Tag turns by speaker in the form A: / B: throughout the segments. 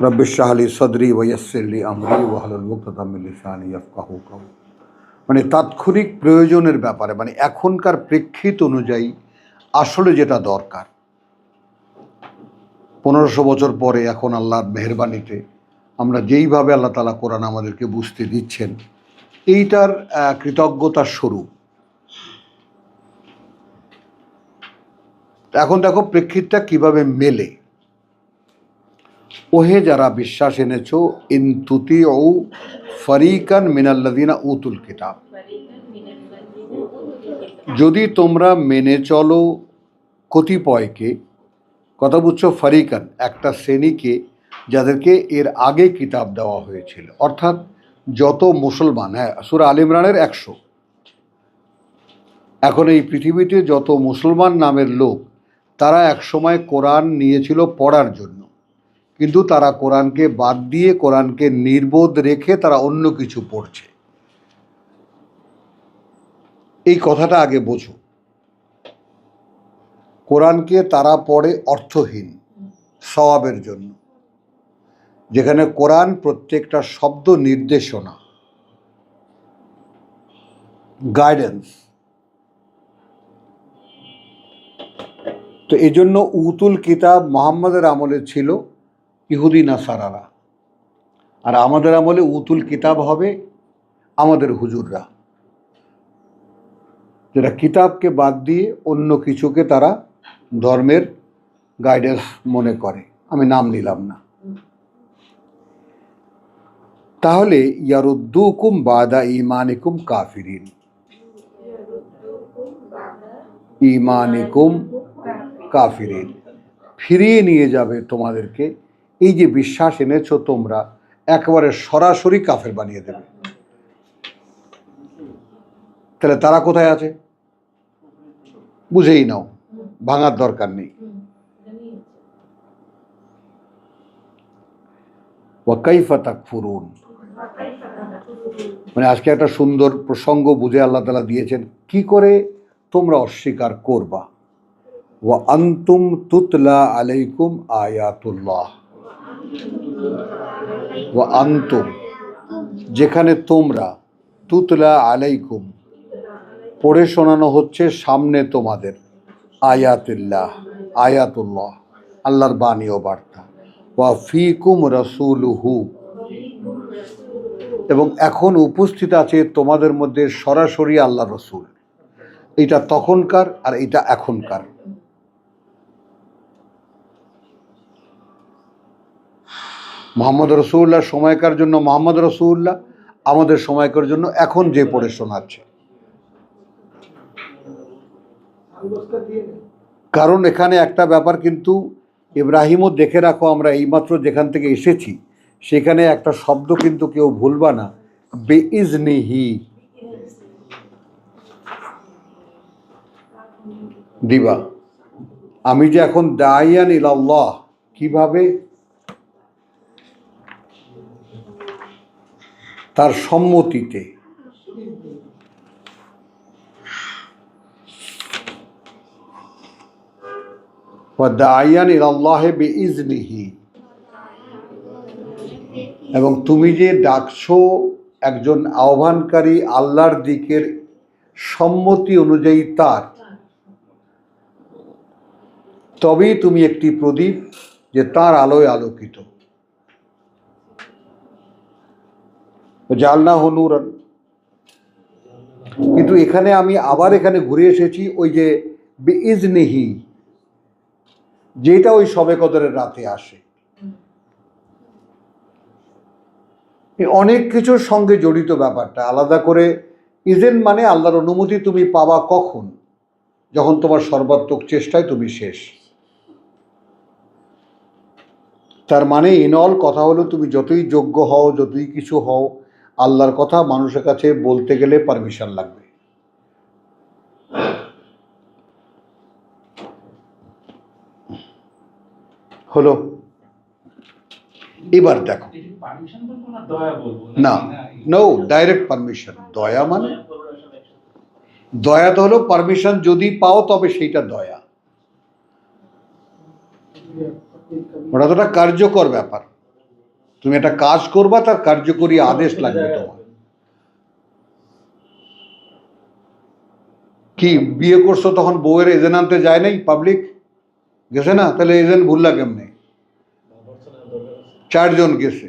A: রব্বিশ ইশরাহ লি সদরি ওয়া ইয়াসসির লি আমরি ওয়াহলুল উকদাতাম মিন লিসানি ইয়াফকাহু কাওলি। মানে তাৎক্ষণিক প্রয়োজনের ব্যাপারে, মানে এখনকার প্রেক্ষিত অনুযায়ী আসলে যেটা দরকার। 1500 বছর পরে এখন আল্লাহর মেহেরবানিতে আমরা যেইভাবে আল্লাহ তাআলা কোরআন আমাদেরকে বুঝতে দিচ্ছেন, এইটার কৃতজ্ঞতার স্বরূপ। এখন দেখো প্রেক্ষিতটা কিভাবে মেলে। ওহে যারা বিশ্বাস এনেছো, ইন তুতিউ ফারিকান মিনাল্লাযিনা উতুল কিতাব, যদি তোমরা মেনে চলো কতিপয়কে, কথা বুঝছো, ফারিকান একটা শ্রেণীকে যাদেরকে এর আগে কিতাব দেওয়া হয়েছিল, অর্থাৎ যত মুসলমান, হ্যাঁ সূরা আলে ইমরানের 100। এখন এই পৃথিবীতে যত মুসলমান নামের লোক, তারা একসময় কোরআন নিয়েছিল পড়ার জন্য, কিন্তু তারা কোরআনকে বাদ দিয়ে, কোরআনকে নির্বোধ রেখে তারা অন্য কিছু পড়ছে। এই কথাটা আগে বোঝো। কোরআনকে তারা পড়ে অর্থহীন সওয়াবের জন্য, যেখানে কোরআন প্রত্যেকটা শব্দ নির্দেশনা, গাইডেন্স। তো এই জন্য উতুল কিতাব মুহাম্মদের আমলে ছিল ইহুদি নাসারারা, আর আমাদের আমলে উতুল কিতাব হবে আমাদের হুজুররা, যেটা কিতাবকে বাদ দিয়ে অন্য কিছুকে তারা ধর্মের গাইডেন্স মনে করে। আমি নাম নিলাম না। তাহলে ইয়ারুদ্দুকুম বাদা ঈমানিকুম কাফিরিন, ঈমানিকুম কাফিরিন, ফিরিয়ে নিয়ে যাবে তোমাদেরকে, এই যে বিশ্বাস এনেছো তোমরা, একেবারে সরাসরি কাফের বানিয়ে দেবে। তাহলে তারা কোথায় আছে বুঝেই নাও, ভাঙার দরকার নেই। ওয়া কাইফা তাকফুরুন, মানে আজকে একটা সুন্দর প্রসঙ্গ বুঝে আল্লাহ তাআলা দিয়েছেন, কি করে তোমরা অস্বীকার করবা। ওয়া আনতুম তুতলা আলাইকুম আয়াতুল্লাহ, ওয়া আনতুম, যেখানে তোমরা, তুতলা আলাইকুম, পড়ে শোনানো হচ্ছে সামনে তোমাদের, আয়াতুল্লাহ, আয়াতুল্লাহ, আল্লাহর বাণী ও বার্তা, ওয়া ফিকুম রাসূলুহু, এবং এখন উপস্থিত আছে তোমাদের মধ্যে সরাসরি আল্লাহ রসুল। এটা তখনকার আর এটা এখনকার। মোহাম্মদ রসুল্লাহ সময়কার জন্য মোহাম্মদ রসুল্লাহ, আমাদের সময়কার জন্য এখন যে পড়ে শোনাচ্ছে। কারণ এখানে একটা ব্যাপার কিন্তু ইব্রাহিমও দেখে রাখো, আমরা এইমাত্র যেখান থেকে এসেছি সেখানে একটা শব্দ কিন্তু কেউ ভুলবা না, বেইজনিহি দিবা। আমি যে এখন দাইয়ান ইলাল্লাহ, কিভাবে, তার সম্মতিতে। ওয়া দাইয়ান ইলাল্লাহি বিইজনিহি, এবং তুমি যে ডাকছো একজন আহ্বানকারী আল্লাহর দিকের সম্মতি অনুযায়ী তার, তবেই তুমি একটি প্রদীপ যে তার আলোয় আলোকিত। জাআলনাহু নূরান, কিন্তু এখানে আমি আবার এখানে ঘুরে এসেছি ওই যে বিইজনিহি, যেটা ওই শবে কদরের রাতে আসে। অনেক কিছুর সঙ্গে জড়িত ব্যাপারটা আলাদা করে। ইজেন মানে আল্লাহর অনুমতি তুমি পাবা কখন, যখন তোমার সর্বাত্মক চেষ্টায় তুমি শেষ। তার মানে ইনঅল কথা হলো, তুমি যতই যোগ্য হও, যতই কিছু হও, আল্লাহর কথা মানুষের কাছে বলতে গেলে পারমিশন লাগবে। হলো, এবার দেখো, না নো ডাইরেক্ট পারমিশন। দয়া মানে, দয়া তো হলো পারমিশন যদি পাও তবে সেইটা দয়া, ওটা তো একটা কার্যকর ব্যাপার। তুমি একটা কাজ করবা, তার কার্যকরী আদেশ লাগবে তোমার। কি বিয়ে করছো তখন বউয়ের এজেন্ট আনতে যায় নাই? পাবলিক গেছে না? তাহলে এজেন্ট ভুললা কেমনে? 4 জন গেছে।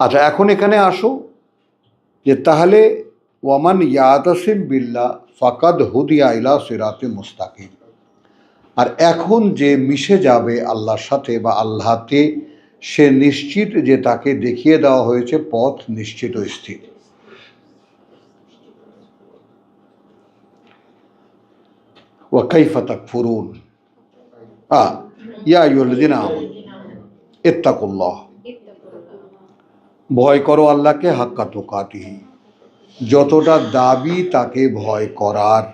A: আচ্ছা, এখন এখানে আসো যে তাহলে ওয়ামান ইয়াতাসিম বিল্লাহ ফাকাদ হুদিয়া ইলা সিরাতে মুস্তাকিম। আর এখন যে মিশে যাবে আল্লাহর সাথে বা আল্লাহতে, সে নিশ্চিত যে তাকে দেখিয়ে দেওয়া হয়েছে পথ নিশ্চিত ও স্থির। ওয়া কাইফা তাকফুরুন ইয়া আইয়ুহাল্লাযীনা আমানু ইত্তাকুল্লাহ, ভয় করো আল্লাহকে, হাক্কা তুকাতিহি, যতটা দাবি তাকে ভয় করার।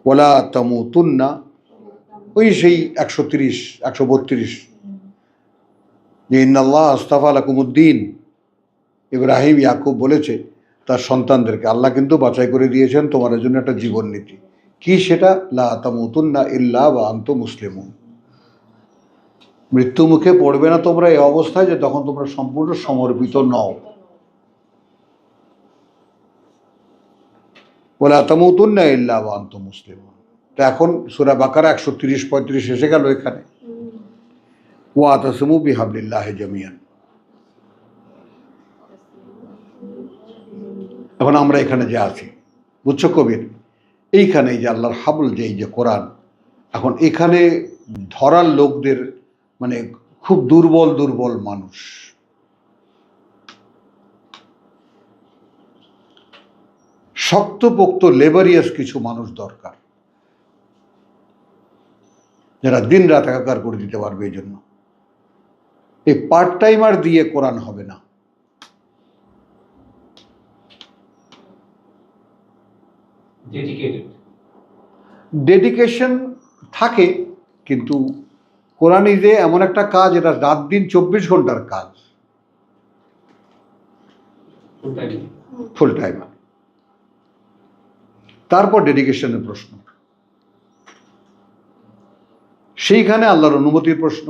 A: ওয়ালা তামুতুন্না, ওই সেই 130 132, যে ইন্নাল্লাহ আস্তাফা লাকুমুদ্দিন, ইব্রাহিম ইয়াকুব বলেছে তার সন্তানদেরকে, আল্লাহ কিন্তু বাছাই করে দিয়েছেন তোমাদের জন্য একটা জীবন নীতি। কি সেটা? লা তামুতুন্না ইল্লা ওয়া আনতুম মুসলিমুন, মৃত্যু মুখে পড়বে না তোমরা এই অবস্থায় যে তখন তোমরা সম্পূর্ণ সমর্পিত নও। ওয়ালা তামুতুন্না ইল্লা ওয়া আনতুম মুসলিমুন। তো এখন সূরা বাকারা 130-35 এসে গেল এখানে। ওয়াতাসিমু বিহাবলিল্লাহি জামিয়ান। এখন আমরা এখানে যে আছি, বুঝছো কবির, এইখানে যে আল্লাহর হাবল, যে এই যে কোরআন, এখন এখানে ধরার লোকদের মানে খুব দুর্বল দুর্বল মানুষ, শক্তপোক্ত লেবারিয়াস কিছু মানুষ দরকার, যারা দিন রাত একাকার করে দিতে পারবে। এই জন্য এই পার্ট টাইমার দিয়ে কোরআন হবে না। ডেডিকেশন থাকে, কিন্তু কোরআন যে এমন একটা কাজ, এটা রাত দিন 24 ঘন্টার কাজ, ফুল টাইমার। তারপর ডেডিকেশনের প্রশ্ন, সেইখানে আল্লাহর অনুমতির প্রশ্ন।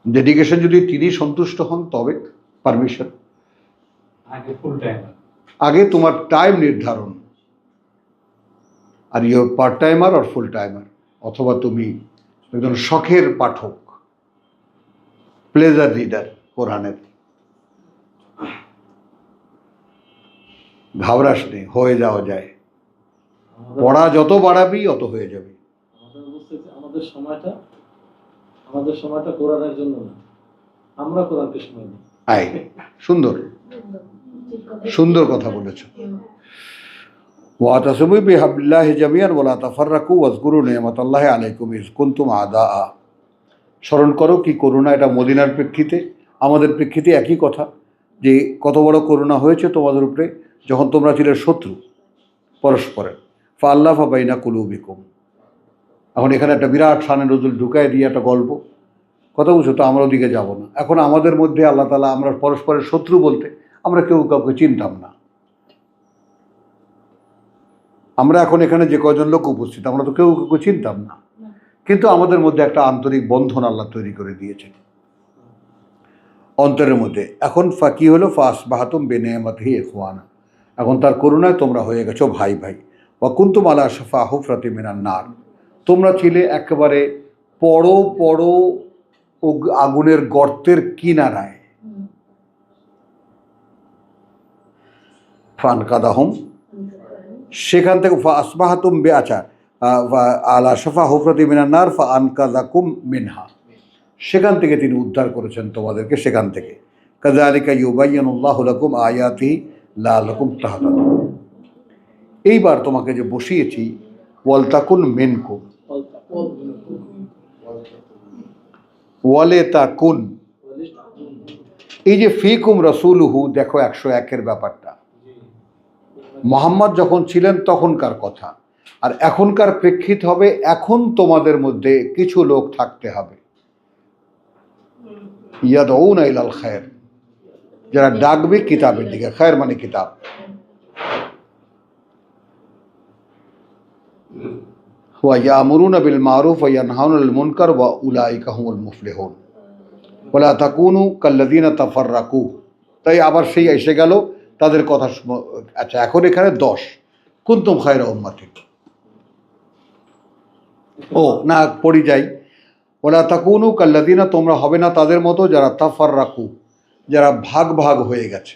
A: ডেডিকেশন যদি তিনি সন্তুষ্ট হন তবে পারমিশন। আগে তোমার টাইম নির্ধারণ, আর ইউর পার্ট টাইমার আর ফুল টাইমার, অথবা তুমি একজন শখের পাঠক, প্লেজার রিডার কোরআনের। ঘাবড়াস নেই, হয়ে যাওয়া যায়। পড়া যত বাড়াবি অত হয়ে যাবে।
B: আমাদের সময়টা কোরআনের জন্য না, আমরা কোরআনকে সময় দিই।
A: আয়, সুন্দর সুন্দর কথা বলেছো। ওয়াতাসিমু বিহাবলিল্লাহি জামিয়ান ওয়ালা তাফাররাকু ওয়াজকুরু নি'মাতাল্লাহি আলাইকুম ইয কুনতুম আদাআ। স্মরণ করো কি করুণা, এটা মদিনার প্রেক্ষিতে, আমাদের প্রেক্ষিতে একই কথা, যে কত বড় করুণা হয়েছে তোমাদের উপরে যখন তোমরা ছিলে শত্রু পরস্পরের। ফাআল্লাফা বাইনা কুলুবিকুম। এখন এখানে একটা বিরাট শানে নজুল ঢুকায় দিয়ে একটা গল্প কথা বুঝছো, তো আমরা ওদিকে যাব না। এখন আমাদের মধ্যে আল্লাহ তাআলা, আমরা পরস্পরের শত্রু বলতে আমরা কেউ কাউকে চিনতাম না। আমরা এখন এখানে যে কয়জন লোক উপস্থিত, আমরা তো কেউ কাউকে চিনতাম না, কিন্তু আমাদের মধ্যে একটা আন্তরিক বন্ধন আল্লাহ তৈরি করে দিয়েছেন অন্তরের মধ্যে। এখন কি হলো? ফাসবাহাতুম বিনিয়ামাতিহি ইখওয়ানা, এখন তার করুণায় তোমরা হয়ে গেছো ভাই ভাই। ওয়া কুনতুম আলা শাফা হুফরাতি মিনান নার, তোমরা ছিলে একেবারে আগুনের গর্তের কিনারায়। ফানকাদাহুম, সেখান থেকে ফাসবাহাতুম আচ্ছা, আলা শাফা হুফরাতি মিনান নার ফাআনকাযাকুম মিনহা, সেখান থেকে তিনি উদ্ধার করেছেন তোমাদেরকে সেখান থেকে। কাযালিকা ইউবায়্যিনুল্লাহু লাকুম আয়াতিহি লাআল্লাকুম তাহতাদুন। এইবার তোমাকে যে বসিয়েছি, ওয়ালতাকুন মিনকুম, ওয়ালিতাকুন, এই যে ফিকুম রাসূলুহু, দেখো 101-এর ব্যাপারটা। মুহাম্মদ যখন ছিলেন তখনকার কথা, আর এখনকার প্রেক্ষিত হবে, এখন তোমাদের মধ্যে কিছু লোক থাকতে হবে, ইয়াদউনা ইলাল খায়র, যারা ডাকবে কিতাবের দিকে। খায়র মানে কিতাব। ওয়া ইয়ামুরুনা বিল মারুফ ওয়া ইয়ানহাউনা আনিল মুনকার ওয়া উলাইকা হুমুল মুফলিহুন ওয়ালা তাকুনু কাল্লাযিনা তাফাররাকু। তাই আবার সেই এসে গেল তাদের কথা। আচ্ছা, এখন এখানে 10 কুনতুম খায়রা উম্মাতিন। ও না, পড়ি যাই। ওয়ালা তাকুনু কাল্লাযিনা, তোমরা হবে না তাদের মতো যারা তাফাররাকু, যারা ভাগ ভাগ হয়ে গেছে।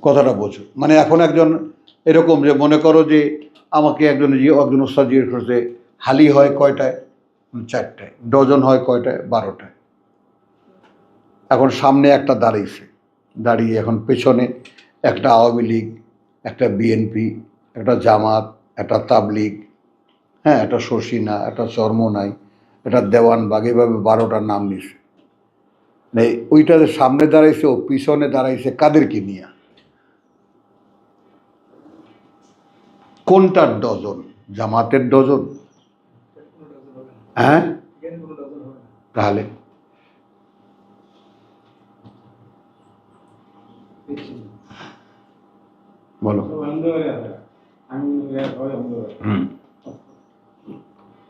A: কথাটা বোঝো, মানে এখন একজন এরকম যে মনে করো যে আমাকে একজন ওস্তাদ জিজ্ঞেস করছে হালি হয় কয়টায়, 4টায়, ডজন হয় কয়টায়, 12টায়। এখন সামনে একটা দাঁড়িয়ে এখন পেছনে একটা আওয়ামী লীগ, একটা বিএনপি, একটা জামাত, একটা তাবলিগ, হ্যাঁ, একটা শশীনা, একটা চরমোনাই, একটা দেওয়ানবাগ, এভাবে 12টার নাম নিছে। ওইটার সামনে দাঁড়াইছে ও পিছনে দাঁড়াইছে কাদেরকে নিয়ে? কোনটার ডজন? জামাতের ডজন? হ্যাঁ, তাহলে বলো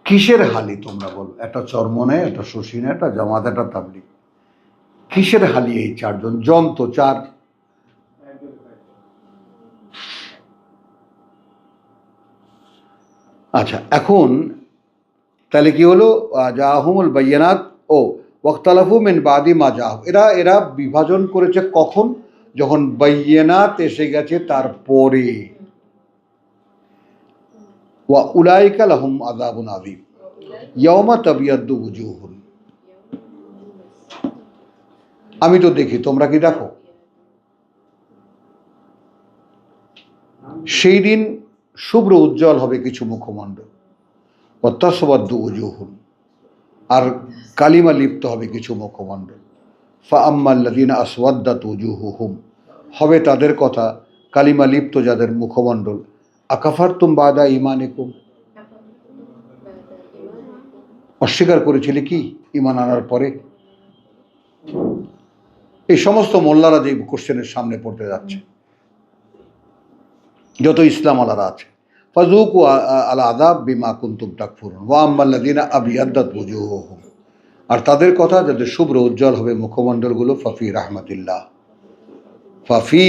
A: কিসের হালি তোমরা বলো? একটা চরমনে, একটা শশীনা, একটা জামাত, একটা তাবলিগ, কিসের হালি এই 4জন? যন্ত্র 4। আচ্ছা, এখন তাহলে কি হলো? জাহুমুল বাইয়ানাত ও ওয়াক্তালাফু মিন বাদি মা জাহু। এরা বিভাজন করেছে কখন? যখন বাইয়ানাত এসে গেছে তারপরে। ওয়া উলাইকা লাহুম আযাবুন আযীম ইয়াওমা তাবিয়াদ্দু ওজুহুন। আমি তো দেখি, তোমরা কি দেখো? সেই দিন শুভ্র উজ্জ্বল হবে কিছু মুখমণ্ডল, ওয়াতাসওয়াদ্দু ওজুহুন, আর কালিমা লিপ্ত হবে কিছু মুখমণ্ডল। ফাআম্মাল্লাযীনা আসওয়াদ্দাত ওজুহুহুম, হবে তাদের কথা কালিমা লিপ্ত যাদের মুখমণ্ডল। আকাফারতুম বাদা ঈমানিকুম, অস্বীকার করেছিলে কি ঈমান আনার পরে? এই সমস্ত মোল্লারা যে কোশ্চেনের সামনে পড়তে যাচ্ছে, যত ইসলাম আলারা আছে, ফাযুকু আল আযাব বিমা কুনতুম তাকফুরুন ওয়া আম্মাল্লাযীনা আবিয়াদ্দাত ওজুহুহুম, আর তাদের কথা যাদের শুভ্র উজ্জ্বল হবে মুখমণ্ডলগুলো, ফাফি রাহমাতিল্লাহ, ফাফি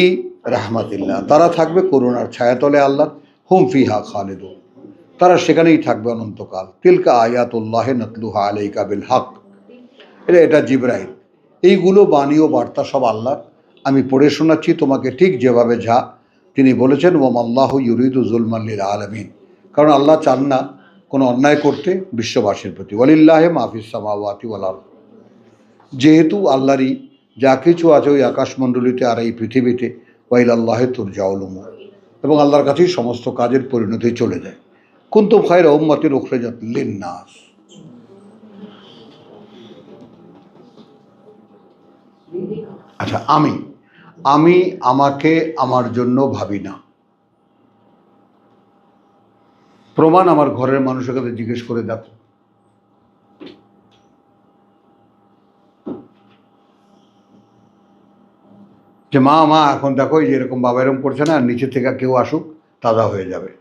A: রাহমাতিল্লাহ, তারা থাকবে করুণার ছায়াতলে আল্লাহ। হুম ফিহা খালিদুন, তারা সেখানেই থাকবে অনন্তকাল। তিলকা আয়াতুল্লাহ নাতলুহা আলাইকা বিল হক, এটা জিবরাইল। এইগুলো বাণী ও বার্তা সব আল্লাহর, আমি পড়ে শোনাচ্ছি তোমাকে ঠিক যেভাবে যা তিনি বলেছেন। ওয়ামাল্লাহু ইউরিদু যুলমান লিল আলামিন, কারণ আল্লাহ চান না কোনো অন্যায় করতে বিশ্ববাসীর প্রতি। ওয়ালিল্লাহি মা ফিস সামাওয়াতি ওয়াল আরদ, যেহেতু আল্লাহরই যা কিছু আছে ওই আকাশমণ্ডলীতে আর এই পৃথিবীতে, ওয়াইলাল্লাহি তুরজাউল উমুর, এবং আল্লাহর কাছেই সমস্ত কাজের পরিণতি চলে যায়। কুনতুম খায়রা উম্মাতিন উখরিজাত লিন-নাস। আচ্ছা, আমি আমাকে আমার জন্য ভাবি না। প্রমাণ আমার ঘরের মানুষের কাছে জিজ্ঞেস করে দেখো। যে মা এখন দেখো এই যে এরকম বাবা এরকম করছে না, নিচে থেকে কেউ আসুক তাজা হয়ে যাবে।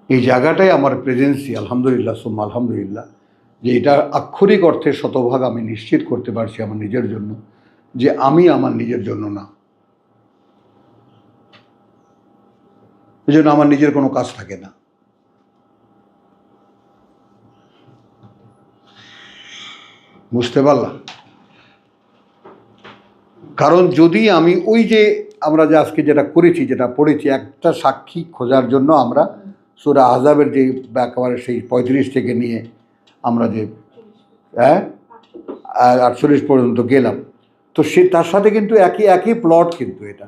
A: এই জায়গাটায় আমার প্রেজেন্সি, আলহামদুলিল্লাহ সুম্মা আলহামদুলিল্লাহ, যে এটা আক্ষরিক অর্থে শতভাগ আমি নিশ্চিত করতে পারছি আমার নিজের জন্য, যে আমি আমার নিজের জন্য না। এই জন্য আমার নিজের কোনো কাজ থাকে না। বুঝতে পারলাম? কারণ যদি আমি ওই যে আমরা যে আজকে যেটা করেছি, যেটা পড়েছি, একটা সাক্ষী খোঁজার জন্য আমরা সূরা আহজাবের যে একেবারে সেই 35 থেকে নিয়ে আমরা যে 48 পর্যন্ত গেলাম, তো সে তার সাথে কিন্তু একই প্লট, কিন্তু এটা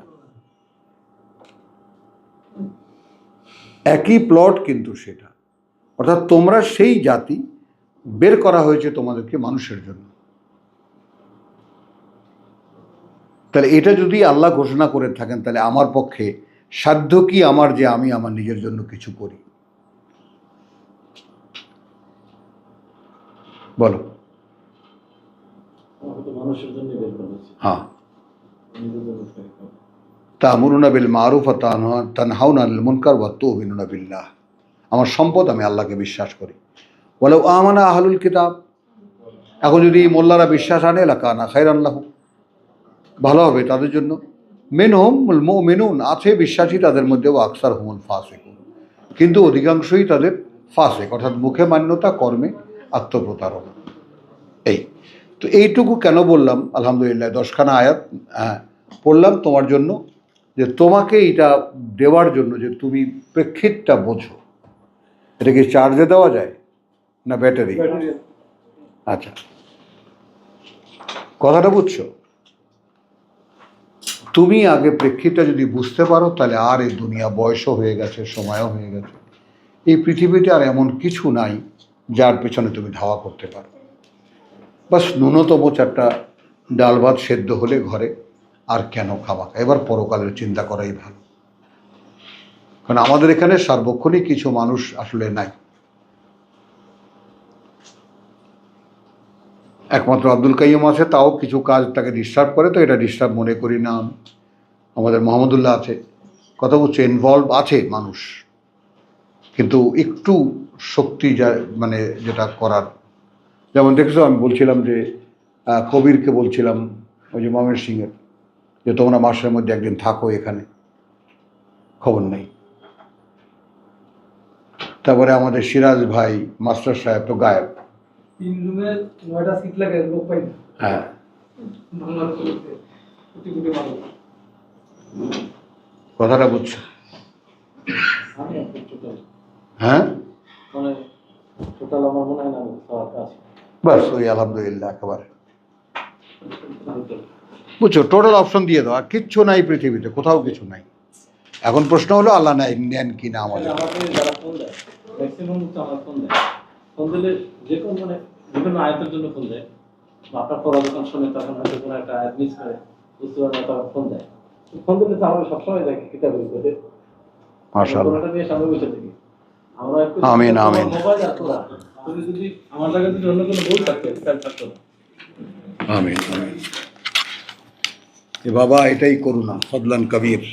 A: একই প্লট কিন্তু সেটা, অর্থাৎ তোমরা সেই জাতি, বের করা হয়েছে তোমাদেরকে মানুষের জন্য। তাহলে এটা যদি আল্লাহ ঘোষণা করে থাকেন, তাহলে আমার পক্ষে সাধ্য কি আমার যে আমি আমার নিজের জন্য কিছু করি? বলো।
B: মানুষের জন্য বের করেছে,
A: হ্যাঁ,
B: নিজের জন্য তৈরি করে।
A: তা'মুরুনা বিল মারুফ ওয়া তানহাউনা আনিল মুনকার ওয়া তু'মিনুনা বিল্লাহ। আমার সম্পদ, আমি আল্লাহকে বিশ্বাস করি। ওয়ালাউ আমানা আহলুল কিতাব, এখন যদি মোল্লারা বিশ্বাস আনে লাকানা খায়রান লাহুম, ভালো হবে তাদের জন্য। মিনহুমুল মুমিনুন, আছে বিশ্বাসী তাদের মধ্যে, ওয়া আকসারহুমুল ফাসিকুন, কিন্তু অধিকাংশই তাদের ফাসিক, অর্থাৎ মুখে মান্যতা, কর্মে আত্মপ্রতারণা। এই তো এইটুকু কেন বললাম, আলহামদুলিল্লাহ 10খানা আয়াত পড়লাম তোমার জন্য, যে তোমাকে এটা দেওয়ার জন্য যে তুমি প্রেক্ষিতটা বোঝো। এটা কি চার্জে দেওয়া যায় না ব্যাটারি? আচ্ছা, কথাটা বুঝছো? তুমি আগে প্রেক্ষিতটা যদি বুঝতে পারো, তাহলে আর এই দুনিয়া, বয়সও হয়ে গেছে, সময়ও হয়ে গেছে, এই পৃথিবীতে আর এমন কিছু নাই যার পেছনে তুমি ধাওয়া করতে পারো। বাস ন্যূনতম 4টা ডাল ভাত সেদ্ধ হলে ঘরে, আর কেন খাওয়া? এবার পরকালের চিন্তা করাই ভালো, কারণ আমাদের এখানে সার্বক্ষণিক কিছু মানুষ আসলে নাই। একমাত্র আব্দুল কাইয়ুম আছে, তাও কিছু কাজ তাকে ডিস্টার্ব করে, তো এটা ডিস্টার্ব মনে করি না আমি। আমাদের মোহাম্মদুল্লাহ আছে, কথা বলছে, ইনভলভ আছে মানুষ, কিন্তু একটু শক্তি যা মানে যেটা করার, যেমন দেখেছো আমি বলছিলাম যে কবিরকে বলছিলাম, ওই যে ময়মনসিংহের, যে তোমরা মাসের মধ্যে একদিন থাকো এখানে, খবর নেই। তারপরে আমাদের সিরাজ ভাই মাস্টার সাহেব তো গায়েব।
C: 3 রুমে 9টা সিট লাগে, লোক পাই না।
A: হ্যাঁ,
C: বাংলাদেশে কোটি কোটি মানুষ।
A: কথাটা বুঝছো?
B: আমি এখন টোটাল
A: হ্যাঁ,
B: মানে টোটাল আমার মনে হয় না আমি সবার কাছে
A: বাস ওই আলহামদুলিল্লাহ একেবারে বুঝছো, টোটাল অপশন দিয়ে দাও, আর কিচ্ছু নাই পৃথিবীতে, কোথাও কিছু নাই। এখন প্রশ্ন হলো আল্লাহ নেন কি না আমাদের।
B: আমাকে যারা ফোন দেয়, ম্যাক্সিমাম হচ্ছে আমার ফোন দেয়, ফোন দিলে যে কোনো মানে বিভিন্ন আয়াতের জন্য ফোন দেয়, বা আপনার পড়া যখন শোনে তখন হয়তো কোনো একটা আয়াত মিস করে বুঝতে পারে না, তখন ফোন দেয়। ফোন দিলে তো আমরা সবসময় দেখি কিতাবের উপরে
A: মাশাআল্লাহ,
B: কোনোটা নিয়ে সামনে বসে থাকি আমরা একটু।
A: আমিন, আমিন।
B: মোবাইল আর তোরা তুমি যদি আমার জায়গায় যদি অন্য কোনো বই থাকতো খেয়াল থাকতো না।
A: আমিন, আমিন। এ বাবা, এটাই করুণা, ফদলান কবির।